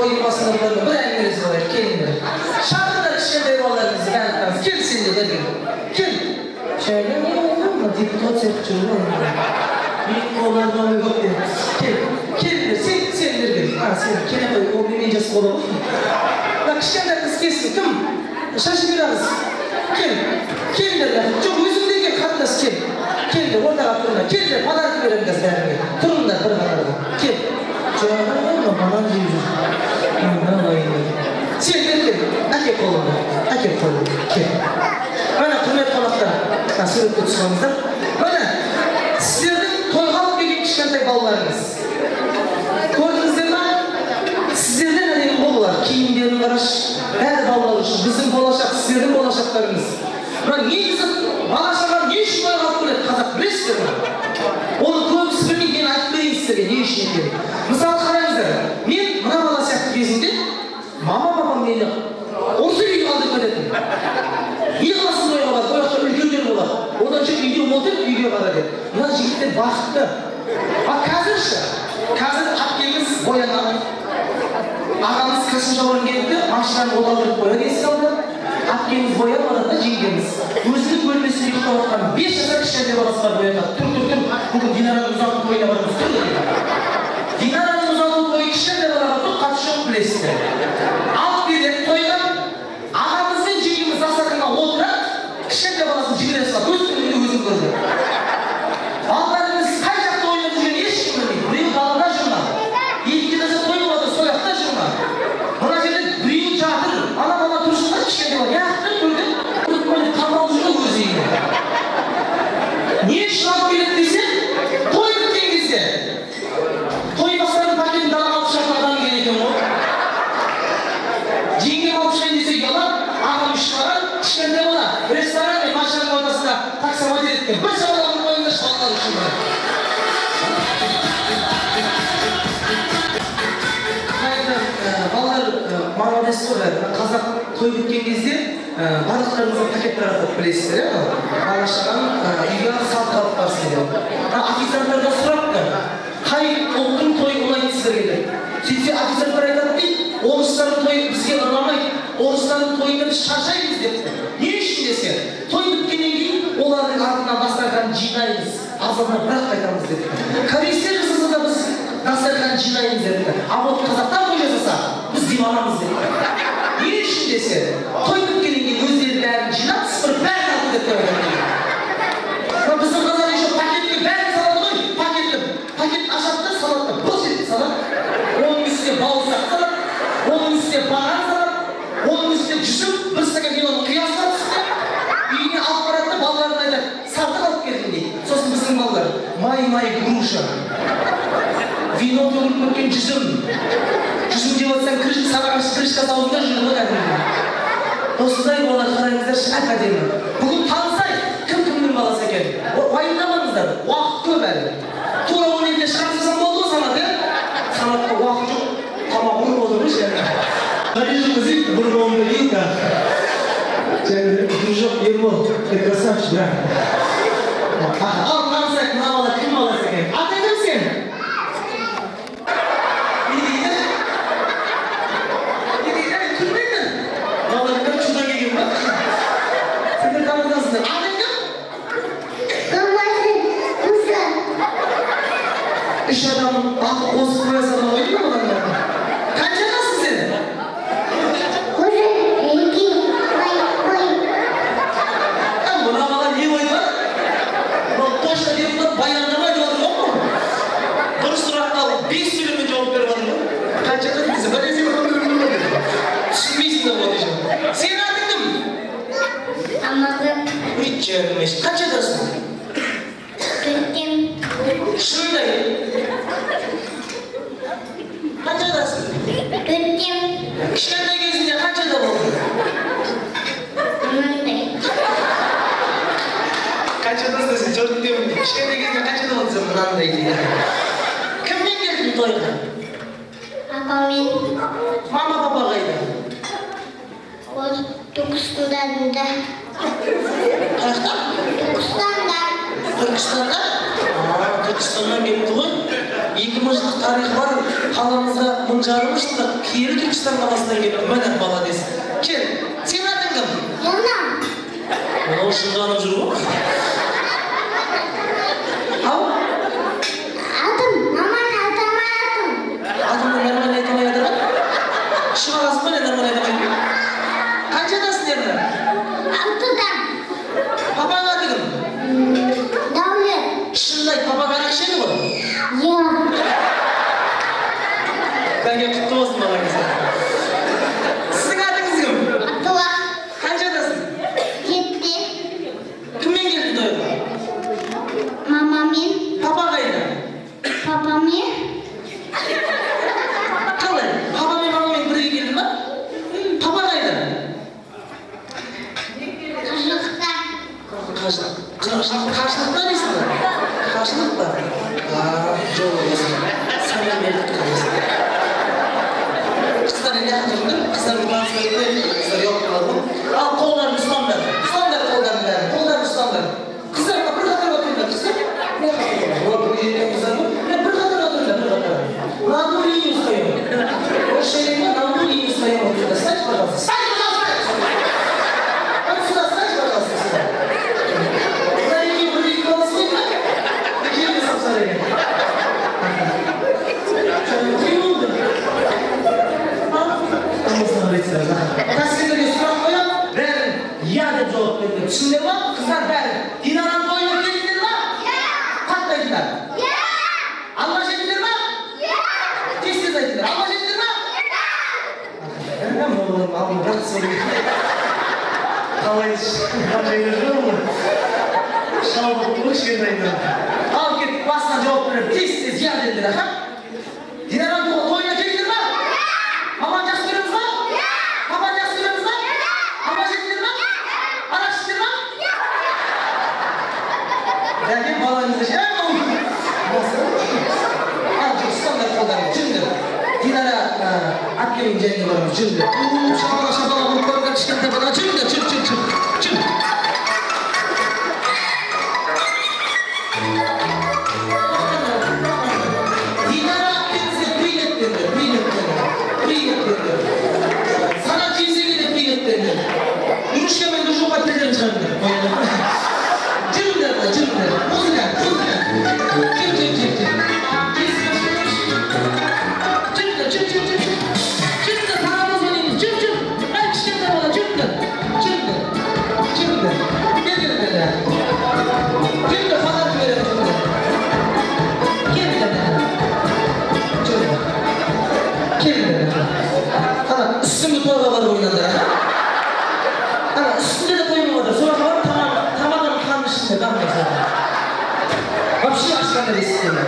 тойдың басында бір әңгімелесі бар, келіңдер. Шақырыңдар кішкентай балаларыңызды бәрін кел сен де кел. Шәйлі депутат сияқты жүру олардың ой көп деп. Келіңдер, сендер кел. Сен келе қой, ол немен жас бола ғой. Кішкентай қыз келсін, кім? Шашы беріңіз. Келіңдер, жоқ өзіңден кел, қатынас кел. Келді, ортаға тұрыңдар. Келді, подарок береміз бәріңе. Тұрыңдар бір қатарға. Кел. Жоғарғы, банан жеп жүр. Сендер кел, әкеп қолыңды. Кел. Мына құрмет қонақтар, суретке түсіңіздер. Мына сіздердің тойға алып келген кішкентай балаларыңыз. Көрдіңіздер ме? Сіздерден әдемі болалар. Киімдерін қараш, бәрі балалар үшін. Біздің болашақ, сіздердің болашақтарыңыз. Мына негізі бала-шаға не үшін тойға алып келеді қазақ, білесіздер ме? Оны көбісі білмеген айтып берейін сіздерге, не үшін екенін. Мысалы қараңыздар, мен мына бала сияқты кезінде мама-папам мені осы үйге алдырып кететін. Не қыласың тойға бар, тойға үлкендер болады. Одан жүр үйде отырып үйге бара деп. Мына жігіттер бақытты. Қазір әпкеміз боянады. Ағамыз Қасым-Жауырын келді, машинаны оталдырып боян есік алды. Әпкеміз боянады да жеңгеміз. Өзінің бөлмесінде ұйықтап отқан 5 жасар кішкентай баласы бар боянады. Тұр. Бүгін Динараның ұзату тойына барамыз. Тұр дейді. Динараның ұзату тойы кішкентай балаға тұр, қатысы жоқ білесіздер. Алып келеді тойға. Ағамыз бен жеңгеміз дастарханға отырып, кішкентай баласын жібере салады. Өз күнінде өзін көрді. Балаларыңыз қай жақта ойнап жүргенін ешкім білмейді. Біреу далада жүр ма? Екінші де той болады, сол жақта жүр ма? Мына жерде біреу жатыр. Ана тұрсын да кішкентай бала. Яқты көрді. Қамал жүр өз үйіне. Не үшін алып келеді десе, той біткен кезде. Той бастарын пакетін далаға алып шақырған керек екен ғой. Жеңгем алып шығайын десе ұялап, ағам шығарып, кішкентай бала ресторан мен машинаның ортасында таксовать еткен. Бір шабалағын қойыңдар шабалағын үшін бар. Балалар молодец қой, қазақ той біткен кезде барлықтарыңызға пакет таратып білесіздер, бала-шағаның үйге салт қалып барсын деп. Официанттардан сұрапты, қай ұлттың тойы ұнайды сіздерге деп. Сөйтсе официанттар айтады дейді, орыстардың тойы бізге ұнамайды, орыстардың тойында біз шаршаймыз депті. Не үшін десе, той біткеннен кейін олардың артынан дастарханын жинаймыз, азабына бірақ қайтамыз депті. Корейстер жасаса да біз дастарханын жинаймыз депті. А вот қазақтар той жасаса, біз демаламыз депті. Не үшін десе, той біткеннен кейін өздері бәрін жинап, сыпыр бәрін алып депті. Біздің қазақ еще пакетке бәрін салады ғой, пакетін ашады да салады, бұл жерді салады. Оның үстіне бауырсақ салады, оның үстіне баран салады, оның үстіне жүзім, бір стакан виноны қиястап түсті. Үйіне алып барады да балаларын айтады, сатып алып келдім дейді. Сосын біздің балалар, май груша, вино төгіліп кеткен жүзім деп отсаң крышка сауында жүрді ғой кәдімгі. Осындай балалар қараңыздаршы, әдемі. Бүгін танысайық, кім-кімнің баласы екен. Уайымдамаңыздар, уақыт көп әлі. Тура 12-де шығарсызам болды ғой санат, санатқа уақыт жоқ, тамақ ұрып отырмыз және. Қарижы қызик, бір қолымды дейін және дружок Ербол, ты красавчик, брат. Ал танысайық, мына бала кім баласы екен. Аты кім сен? Үш адамның аты қосып қоя салған ойын ба адамдардың? Қанша жассың сен? Мына бала не ойды бар? Точно депутат баяндамайды отыр ғой мұны? Дұрыс сұраққа 5 сөйлеммен жауап беріп отыр ғой? Қанша жассың? Бір есе түсінбейсің де ғой дейсің. Сенің атың кім? Амагүл. Қанша жассың? Шындай. Қаншадасың? 4-тем. Кішкентай кезінде қаншада болдың? Мынандай. Қаншадасың сен? 4-тем. Кішкентай кезінде қаншада болдың сен мынандай дейді? Кіммен келдің тойға? Апамен. Мама папа қайда? Ол Түркістанда. Қайда? Түркістанда. Түркістаннан келіпті ғой? 2000 жылдық тарихы бар қаламызға 1000 жылдық киелі Түркістан қаласынан келіп міне молодец. Кел, сен атың кім? Яна. Мынау шыңғанып жүр ғой. Ау? Атым, маманы атамай атым. Атымды нормально айтамай атыр ма? Шығасың ба, нормально айтамай? Қаншадасың енді? 6-да. Папаң аты кім? Дәулет. Шынында айт, папаң арақ ішеді ғой? Иә. Бәке құтты болсын балаңыз. Сіздің атыңыз кім? Абдулла. Қаншадасың? 7-де. Кіммен келдің тойға? Мамамен. Папа қайда? Папамен. Қалай? Папа мен мамамен бірге келдің ба? Папа қайда? Қашықта. Қашылықта дейсің ба? Қашылық па? Жоқ болсын. Сәмен бердік қаласың. Қыздар не жатырды? Қыздар ұлғансы берді, қыздар жоқ қалды. Ал қолдарын ұстаңдар. Ұстаңдар қолдарын бәрін. Қолдарын ұстаңдар. Қыздар бір қатар отырыңдар. Қыздар не қатар? Олар бір қыздар ма? Бір қатар отырыңдар, бір қатар. Наду линию ұстайым. Осы жерге наду линию ұстайым отырыңдар. Стать, пожалуйста. Стать, пожалуйста! Вот сюда стать, пожалуйста, сюда. Куда линию выйдет голос выйдет? Такие не собственно. Тәсілдерге сұрақ қояп, бәрін «Я» деп жауап берді. Түсіндер ма? Қыздар бәрін. Динараның тойына келдіңдер ма? Қатты айтыңдар. Алла жеңдіңдер ма? Тез-тез айтыңдар. Алла жеңдіңдер ма? Алла жақсы сөйлейді. Қалай жеңдер жоқ ма? Шалғы бұл кішкентайынан. Ал кет, басынан жауап беріп, тез-тез «Я» дедіңдер, аха? Динараның тойына келдіңдер ма? Маман жақсы көреміз ба? Папа жақсы көреміз ба? Мама жеңдіңдер ма? Арақ ішіңдер ма? Дәкен балаңызды ше? Ал ұстаңдар қолдарыңды, жүріңдер. Динара әпкемнің жеріне барамыз, жүріңдер. Шабала болып көрген кішкентай бала, жүріңдер, жүр. Ürüşkemen de şu patilerini çıkardılar. Cırımlar. Muzika. Cırımlar. Paramız oynayın. Cır. Ben kişiler valla cırımlar. Gel. Cırımlar falan verelim. Gel. Ana üstümü torba var oynadı. Ana üstünde de koymadı. Sonra var tamamen kanlı içinde. Вообще açıklar istiyorum.